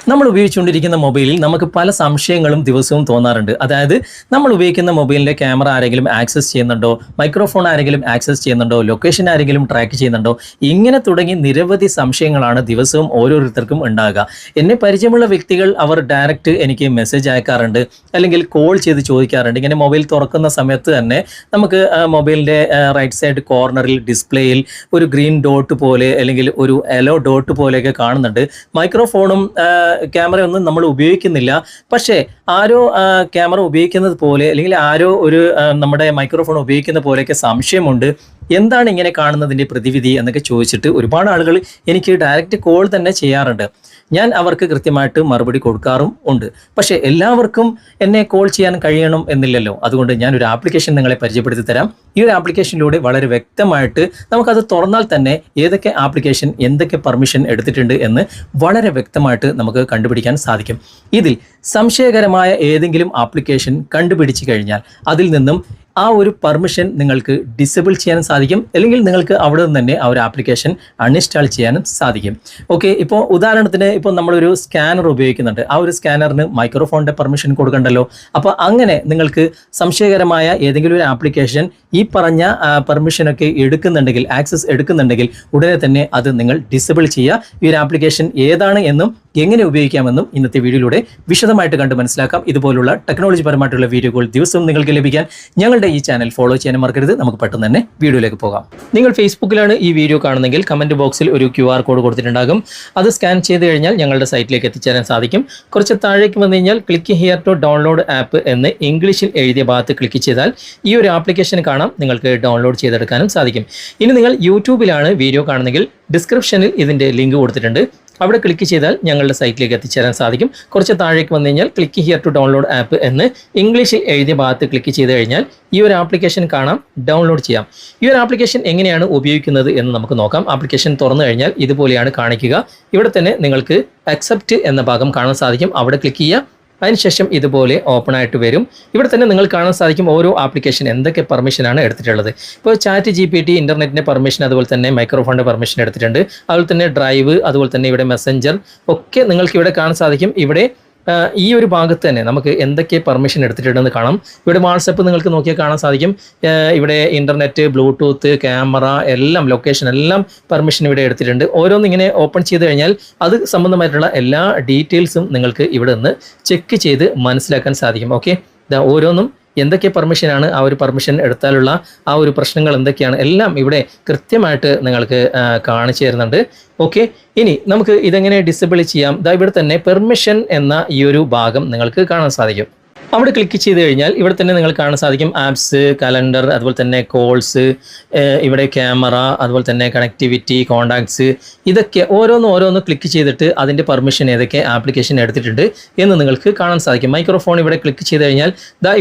നമ്മൾ ഉപയോഗിച്ചുകൊണ്ടിരിക്കുന്ന മൊബൈലിൽ നമുക്ക് പല സംശയങ്ങളും ദിവസവും തോന്നാറുണ്ട്. അതായത് നമ്മൾ ഉപയോഗിക്കുന്ന മൊബൈലിൻ്റെ ക്യാമറ ആരെങ്കിലും ആക്സസ് ചെയ്യുന്നുണ്ടോ, മൈക്രോഫോൺ ആരെങ്കിലും ആക്സസ് ചെയ്യുന്നുണ്ടോ, ലൊക്കേഷൻ ആരെങ്കിലും ട്രാക്ക് ചെയ്യുന്നുണ്ടോ, ഇങ്ങനെ തുടങ്ങി നിരവധി സംശയങ്ങളാണ് ദിവസവും ഓരോരുത്തർക്കും ഉണ്ടാകുക. എന്നെ പരിചയമുള്ള വ്യക്തികൾ അവർ ഡയറക്റ്റ് എനിക്ക് മെസ്സേജ് അയക്കാറുണ്ട്, അല്ലെങ്കിൽ കോൾ ചെയ്ത് ചോദിക്കാറുണ്ട്. ഇങ്ങനെ മൊബൈൽ തുറക്കുന്ന സമയത്ത് തന്നെ നമുക്ക് മൊബൈലിൻ്റെ റൈറ്റ് സൈഡ് കോർണറിൽ ഡിസ്പ്ലേയിൽ ഒരു ഗ്രീൻ ഡോട്ട് പോലെ അല്ലെങ്കിൽ ഒരു യെല്ലോ ഡോട്ട് പോലെയൊക്കെ കാണുന്നുണ്ട്. മൈക്രോഫോണും ക്യാമറയൊന്നും നമ്മൾ ഉപയോഗിക്കുന്നില്ല, പക്ഷേ ആരോ ക്യാമറ ഉപയോഗിക്കുന്നത് പോലെ അല്ലെങ്കിൽ ആരോ ഒരു നമ്മുടെ മൈക്രോഫോൺ ഉപയോഗിക്കുന്ന പോലെയൊക്കെ സംശയമുണ്ട്. എന്താണ് ഇങ്ങനെ കാണുന്നതിൻ്റെ പ്രതിവിധി എന്നൊക്കെ ചോദിച്ചിട്ട് ഒരുപാട് ആളുകൾ എനിക്ക് ഡയറക്റ്റ് കോൾ തന്നെ ചെയ്യാറുണ്ട്. ഞാൻ അവർക്ക് കൃത്യമായിട്ട് മറുപടി കൊടുക്കാറും ഉണ്ട്. പക്ഷേ എല്ലാവർക്കും എന്നെ കോൾ ചെയ്യാൻ കഴിയണം എന്നില്ലല്ലോ. അതുകൊണ്ട് ഞാനൊരു ആപ്ലിക്കേഷൻ നിങ്ങളെ പരിചയപ്പെടുത്തി തരാം. ഈ ഒരു ആപ്ലിക്കേഷനിലൂടെ വളരെ വ്യക്തമായിട്ട് നമുക്കത് തുറന്നാൽ തന്നെ ഏതൊക്കെ ആപ്ലിക്കേഷൻ എന്തൊക്കെ പെർമിഷൻ എടുത്തിട്ടുണ്ട് എന്ന് വളരെ വ്യക്തമായിട്ട് നമുക്ക് കണ്ടുപിടിക്കാൻ സാധിക്കും. ഇതിൽ സംശയകരമായ ഏതെങ്കിലും ആപ്ലിക്കേഷൻ കണ്ടുപിടിച്ച് കഴിഞ്ഞാൽ അതിൽ നിന്നും ആ ഒരു പെർമിഷൻ നിങ്ങൾക്ക് ഡിസേബിൾ ചെയ്യാനും സാധിക്കും, അല്ലെങ്കിൽ നിങ്ങൾക്ക് അവിടെ നിന്ന് തന്നെ ആ ഒരു ആപ്ലിക്കേഷൻ അൺഇൻസ്റ്റാൾ ചെയ്യാനും സാധിക്കും. ഓക്കെ, ഇപ്പോൾ ഉദാഹരണത്തിന് ഇപ്പോൾ നമ്മളൊരു സ്കാനർ ഉപയോഗിക്കുന്നുണ്ട്. ആ ഒരു സ്കാനറിന് മൈക്രോഫോണിൻ്റെ പെർമിഷൻ കൊടുക്കണ്ടല്ലോ. അപ്പോൾ അങ്ങനെ നിങ്ങൾക്ക് സംശയകരമായ ഏതെങ്കിലും ഒരു ആപ്ലിക്കേഷൻ ഈ പറഞ്ഞ പെർമിഷനൊക്കെ എടുക്കുന്നുണ്ടെങ്കിൽ, ആക്സസ് എടുക്കുന്നുണ്ടെങ്കിൽ ഉടനെ തന്നെ അത് നിങ്ങൾ ഡിസേബിൾ ചെയ്യുക. ഈ ഒരു ആപ്ലിക്കേഷൻ ഏതാണ് എന്നും എങ്ങനെ ഉപയോഗിക്കാമെന്നും ഇന്നത്തെ വീഡിയോയിലൂടെ വിശദമായിട്ട് കണ്ട് മനസ്സിലാക്കാം. ഇതുപോലുള്ള ടെക്നോളജി പരമായിട്ടുള്ള വീഡിയോകൾ ദിവസവും നിങ്ങൾക്ക് ലഭിക്കാൻ ഞങ്ങളുടെ ഈ ചാനൽ ഫോളോ ചെയ്യാനും മറക്കരുത്. നമുക്ക് പെട്ടെന്ന് തന്നെ വീഡിയോയിലേക്ക് പോകാം. നിങ്ങൾ ഫേസ്ബുക്കിലാണ് ഈ വീഡിയോ കാണുന്നതെങ്കിൽ കമൻറ്റ് ബോക്സിൽ ഒരു QR കോഡ് കൊടുത്തിട്ടുണ്ടാകും. അത് സ്കാൻ ചെയ്ത് കഴിഞ്ഞാൽ ഞങ്ങളുടെ സൈറ്റിലേക്ക് എത്തിച്ചേരാൻ സാധിക്കും. കുറച്ച് താഴേക്ക് വന്നു കഴിഞ്ഞാൽ click here to download app എന്ന് ഇംഗ്ലീഷിൽ എഴുതിയ ഭാഗത്ത് ക്ലിക്ക് ചെയ്താൽ ഈ ഒരു ആപ്ലിക്കേഷൻ കാണാം. നിങ്ങൾക്ക് ഡൗൺലോഡ് ചെയ്തെടുക്കാനും സാധിക്കും. ഇനി നിങ്ങൾ യൂട്യൂബിലാണ് വീഡിയോ കാണുന്നതെങ്കിൽ ഡിസ്ക്രിപ്ഷനിൽ ഇതിൻ്റെ ലിങ്ക് കൊടുത്തിട്ടുണ്ട്. അവിടെ ക്ലിക്ക് ചെയ്താൽ ഞങ്ങളുടെ സൈറ്റിലേക്ക് എത്തിച്ചേരാൻ സാധിക്കും. കുറച്ച് താഴേക്ക് വന്നു കഴിഞ്ഞാൽ click here to download app എന്ന് ഇംഗ്ലീഷിൽ എഴുതിയ ഭാഗത്ത് ക്ലിക്ക് ചെയ്ത് കഴിഞ്ഞാൽ ഈ ഒരു ആപ്ലിക്കേഷൻ കാണാം, ഡൗൺലോഡ് ചെയ്യാം. ഈ ഒരു ആപ്ലിക്കേഷൻ എങ്ങനെയാണ് ഉപയോഗിക്കുന്നത് എന്ന് നമുക്ക് നോക്കാം. ആപ്ലിക്കേഷൻ തുറന്നു കഴിഞ്ഞാൽ ഇതുപോലെയാണ് കാണിക്കുക. ഇവിടെ തന്നെ നിങ്ങൾക്ക് അക്സെപ്റ്റ് എന്ന ഭാഗം കാണാൻ സാധിക്കും. അവിടെ ക്ലിക്ക് ചെയ്യുക. അതിനുശേഷം ഇതുപോലെ ഓപ്പൺ ആയിട്ട് വരും. ഇവിടെ തന്നെ നിങ്ങൾ കാണാൻ സാധിക്കും ഓരോ ആപ്ലിക്കേഷൻ എന്തൊക്കെ പെർമിഷനാണ് എടുത്തിട്ടുള്ളത്. ഇപ്പോൾ ചാറ്റ് GPT ഇൻ്റർനെറ്റിൻ്റെ പെർമിഷൻ, അതുപോലെ തന്നെ മൈക്രോഫോണിൻ്റെ പെർമിഷൻ എടുത്തിട്ടുണ്ട്. അതുപോലെ തന്നെ ഡ്രൈവ്, അതുപോലെ തന്നെ ഇവിടെ മെസ്സഞ്ചർ ഒക്കെ നിങ്ങൾക്ക് ഇവിടെ കാണാൻ സാധിക്കും. ഇവിടെ ഈ ഒരു ഭാഗത്ത് തന്നെ നമുക്ക് എന്തൊക്കെ പെർമിഷൻ എടുത്തിട്ടുണ്ടെന്ന് കാണാം. ഇവിടെ വാട്സപ്പ് നിങ്ങൾക്ക് നോക്കിയാൽ കാണാൻ സാധിക്കും. ഇവിടെ ഇൻ്റർനെറ്റ്, ബ്ലൂടൂത്ത്, ക്യാമറ എല്ലാം, ലൊക്കേഷൻ എല്ലാം പെർമിഷൻ ഇവിടെ എടുത്തിട്ടുണ്ട്. ഓരോന്നും ഇങ്ങനെ ഓപ്പൺ ചെയ്ത് കഴിഞ്ഞാൽ അത് സംബന്ധമായിട്ടുള്ള എല്ലാ ഡീറ്റെയിൽസും നിങ്ങൾക്ക് ഇവിടെ നിന്ന് ചെക്ക് ചെയ്ത് മനസ്സിലാക്കാൻ സാധിക്കും. ഓക്കെ, ഓരോന്നും എന്തൊക്കെ പെർമിഷനാണ്, ആ ഒരു പെർമിഷൻ എടുത്താലുള്ള ആ ഒരു പ്രശ്നങ്ങൾ എന്തൊക്കെയാണ്, എല്ലാം ഇവിടെ കൃത്യമായിട്ട് നിങ്ങൾക്ക് കാണിച്ചു തരുന്നുണ്ട്. ഓക്കെ, ഇനി നമുക്ക് ഇതെങ്ങനെ ഡിസേബിൾ ചെയ്യാം. ഇവിടെ തന്നെ പെർമിഷൻ എന്ന ഈ ഒരു ഭാഗം നിങ്ങൾക്ക് കാണാൻ സാധിക്കും. അവിടെ ക്ലിക്ക് ചെയ്ത് കഴിഞ്ഞാൽ ഇവിടെ തന്നെ നിങ്ങൾ കാണാൻ സാധിക്കും ആപ്സ്, കലണ്ടർ, അതുപോലെ തന്നെ കോൾസ്, ഇവിടെ ക്യാമറ, അതുപോലെ തന്നെ കണക്ടിവിറ്റി, കോണ്ടാക്ട്സ്, ഇതൊക്കെ ഓരോന്ന് ക്ലിക്ക് ചെയ്തിട്ട് അതിൻ്റെ പെർമിഷൻ ഏതൊക്കെ ആപ്ലിക്കേഷൻ എടുത്തിട്ടുണ്ട് എന്ന് നിങ്ങൾക്ക് കാണാൻ സാധിക്കും. മൈക്രോഫോൺ ഇവിടെ ക്ലിക്ക് ചെയ്ത് കഴിഞ്ഞാൽ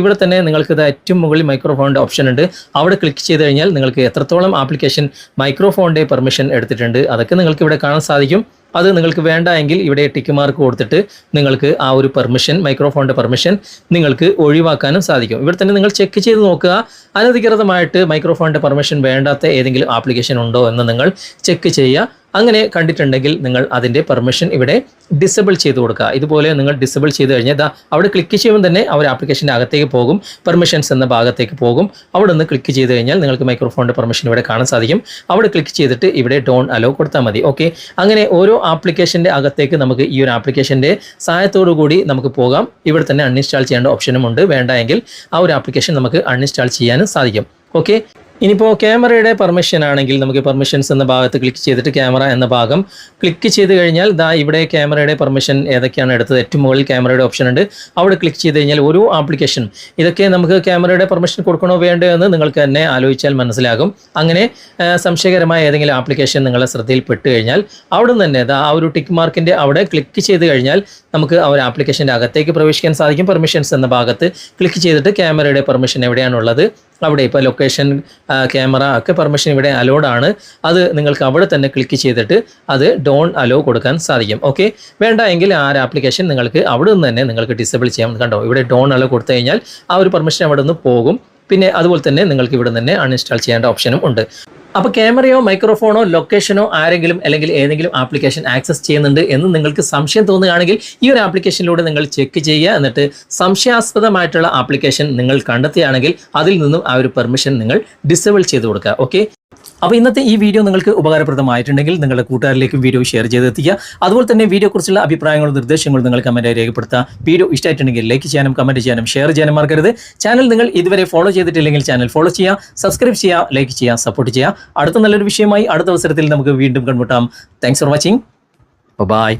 ഇവിടെ തന്നെ നിങ്ങൾക്ക് ഏറ്റവും മുകളിൽ മൈക്രോഫോണിൻ്റെ ഓപ്ഷൻ ഉണ്ട്. അവിടെ ക്ലിക്ക് ചെയ്ത് കഴിഞ്ഞാൽ നിങ്ങൾക്ക് എത്രത്തോളം ആപ്ലിക്കേഷൻ മൈക്രോഫോണിൻ്റെ പെർമിഷൻ എടുത്തിട്ടുണ്ട് അതൊക്കെ നിങ്ങൾക്ക് ഇവിടെ കാണാൻ സാധിക്കും. അത് നിങ്ങൾക്ക് വേണ്ട എങ്കിൽ ഇവിടെ ടിക്ക് മാർക്ക് കൊടുത്തിട്ട് നിങ്ങൾക്ക് ആ ഒരു പെർമിഷൻ, മൈക്രോഫോണിൻ്റെ പെർമിഷൻ നിങ്ങൾക്ക് ഒഴിവാക്കാനും സാധിക്കും. ഇവിടെ തന്നെ നിങ്ങൾ ചെക്ക് ചെയ്ത് നോക്കുക. അനധികൃതമായിട്ട് മൈക്രോഫോണിൻ്റെ പെർമിഷൻ വേണ്ടാത്ത ഏതെങ്കിലും ആപ്ലിക്കേഷൻ ഉണ്ടോ എന്ന് നിങ്ങൾ ചെക്ക് ചെയ്യുക. അങ്ങനെ കണ്ടിട്ടുണ്ടെങ്കിൽ നിങ്ങൾ അതിൻ്റെ പെർമിഷൻ ഇവിടെ ഡിസേബിൾ ചെയ്ത് കൊടുക്കുക. ഇതുപോലെ നിങ്ങൾ ഡിസേബിൾ ചെയ്ത് കഴിഞ്ഞാൽ അവിടെ ക്ലിക്ക് ചെയ്യുമ്പോൾ തന്നെ ആ ഒരു ആപ്ലിക്കേഷൻ്റെ അകത്തേക്ക് പോകും, പെർമിഷൻസ് എന്ന ഭാഗത്തേക്ക് പോകും. അവിടെ നിന്ന് ക്ലിക്ക് ചെയ്ത് കഴിഞ്ഞാൽ നിങ്ങൾക്ക് മൈക്രോഫോണിൻ്റെ പെർമിഷൻ ഇവിടെ കാണാൻ സാധിക്കും. അവിടെ ക്ലിക്ക് ചെയ്തിട്ട് ഇവിടെ ഡോൺ അലോ കൊടുത്താൽ മതി. ഓക്കെ, അങ്ങനെ ഓരോ ആപ്ലിക്കേഷൻ്റെ അകത്തേക്ക് നമുക്ക് ഈ ഒരു ആപ്ലിക്കേഷൻ്റെ സഹായത്തോടു കൂടി നമുക്ക് പോകാം. ഇവിടെ തന്നെ അൺഇൻസ്റ്റാൾ ചെയ്യേണ്ട ഓപ്ഷനും ഉണ്ട്. വേണ്ട എങ്കിൽ ആ ഒരു ആപ്ലിക്കേഷൻ നമുക്ക് അൺഇൻസ്റ്റാൾ ചെയ്യാനും സാധിക്കും. ഓക്കെ, ഇനിയിപ്പോൾ ക്യാമറയുടെ പെർമിഷൻ ആണെങ്കിൽ നമുക്ക് പെർമിഷൻസ് എന്ന ഭാഗത്ത് ക്ലിക്ക് ചെയ്തിട്ട് ക്യാമറ എന്ന ഭാഗം ക്ലിക്ക് ചെയ്ത് കഴിഞ്ഞാൽ ഇവിടെ ക്യാമറയുടെ പെർമിഷൻ ഏതൊക്കെയാണ് എടുത്തത്, ഏറ്റവും മുകളിൽ ക്യാമറയുടെ ഓപ്ഷൻ ഉണ്ട്. അവിടെ ക്ലിക്ക് ചെയ്ത് കഴിഞ്ഞാൽ ഓരോ ആപ്ലിക്കേഷനും ഇതൊക്കെ നമുക്ക് ക്യാമറയുടെ പെർമിഷൻ കൊടുക്കണോ വേണ്ടോ എന്ന് നിങ്ങൾക്ക് തന്നെ ആലോചിച്ചാൽ മനസ്സിലാകും. അങ്ങനെ സംശയകരമായ ഏതെങ്കിലും ആപ്ലിക്കേഷൻ നിങ്ങളെ ശ്രദ്ധയിൽപ്പെട്ട് കഴിഞ്ഞാൽ അവിടെ നിന്ന് തന്നെ ആ ഒരു ടിക്ക് മാർക്കിൻ്റെ അവിടെ ക്ലിക്ക് ചെയ്ത് കഴിഞ്ഞാൽ നമുക്ക് ആ ഒരു ആപ്ലിക്കേഷൻ്റെ അകത്തേക്ക് പ്രവേശിക്കാൻ സാധിക്കും. പെർമിഷൻസ് എന്ന ഭാഗത്ത് ക്ലിക്ക് ചെയ്തിട്ട് ക്യാമറയുടെ പെർമിഷൻ എവിടെയാണുള്ളത് അവിടെ ഇപ്പോൾ ലൊക്കേഷൻ, ക്യാമറ ഒക്കെ പെർമിഷൻ ഇവിടെ അലോഡ് ആണ്. അത് നിങ്ങൾക്ക് അവിടെ തന്നെ ക്ലിക്ക് ചെയ്തിട്ട് അത് ഡോൺ അലോ കൊടുക്കാൻ സാധിക്കും. ഓക്കെ, വേണ്ട എങ്കിൽ ആ ഒരു ആപ്ലിക്കേഷൻ നിങ്ങൾക്ക് അവിടെ നിന്ന് തന്നെ നിങ്ങൾക്ക് ഡിസേബിൾ ചെയ്യാം. കണ്ടോ, ഇവിടെ ഡോൺ അലോ കൊടുത്തു കഴിഞ്ഞാൽ ആ ഒരു പെർമിഷൻ അവിടെ നിന്ന് പോകും. പിന്നെ അതുപോലെ തന്നെ നിങ്ങൾക്ക് ഇവിടെ തന്നെ അൺഇൻസ്റ്റാൾ ചെയ്യേണ്ട ഓപ്ഷനും ഉണ്ട്. അപ്പോൾ ക്യാമറയോ മൈക്രോഫോണോ ലൊക്കേഷനോ ആരെങ്കിലും അല്ലെങ്കിൽ ഏതെങ്കിലും ആപ്ലിക്കേഷൻ ആക്സസ് ചെയ്യുന്നുണ്ട് എന്ന് നിങ്ങൾക്ക് സംശയം തോന്നുകയാണെങ്കിൽ ഈ ഒരു ആപ്ലിക്കേഷനിലൂടെ നിങ്ങൾ ചെക്ക് ചെയ്യുക. എന്നിട്ട് സംശയാസ്പദമായിട്ടുള്ള ആപ്ലിക്കേഷൻ നിങ്ങൾ കണ്ടെത്തുകയാണെങ്കിൽ അതിൽ നിന്നും ആ ഒരു പെർമിഷൻ നിങ്ങൾ ഡിസേബിൾ ചെയ്ത് കൊടുക്കുക. ഓക്കെ, അപ്പോൾ ഇന്നത്തെ ഈ വീഡിയോ നിങ്ങൾക്ക് ഉപകാരപ്രദമായിട്ടുണ്ടെങ്കിൽ നിങ്ങളുടെ കൂട്ടുകാരിലേക്കും വീഡിയോ ഷെയർ ചെയ്തെത്തിക്കുക. അതുപോലെ തന്നെ വീഡിയോയെക്കുറിച്ചുള്ള അഭിപ്രായങ്ങളും നിർദ്ദേശങ്ങളും നിങ്ങൾ കമൻറ്റായി രേഖപ്പെടുത്തുക. വീഡിയോ ഇഷ്ടമായിട്ടുണ്ടെങ്കിൽ ലൈക്ക് ചെയ്യാനും കമൻറ്റ് ചെയ്യാനും ഷെയർ ചെയ്യാനും മറക്കരുത്. ചാനൽ നിങ്ങൾ ഇതുവരെ ഫോളോ ചെയ്തിട്ടില്ലെങ്കിൽ ചാനൽ ഫോളോ ചെയ്യുക, സബ്സ്ക്രൈബ് ചെയ്യുക, ലൈക്ക് ചെയ്യുക, സപ്പോർട്ട് ചെയ്യുക. അടുത്ത നല്ലൊരു വിഷയമായി അടുത്ത അവസരത്തിൽ നമുക്ക് വീണ്ടും കണ്ടുമുട്ടാം. Thanks for watching. ബൈ.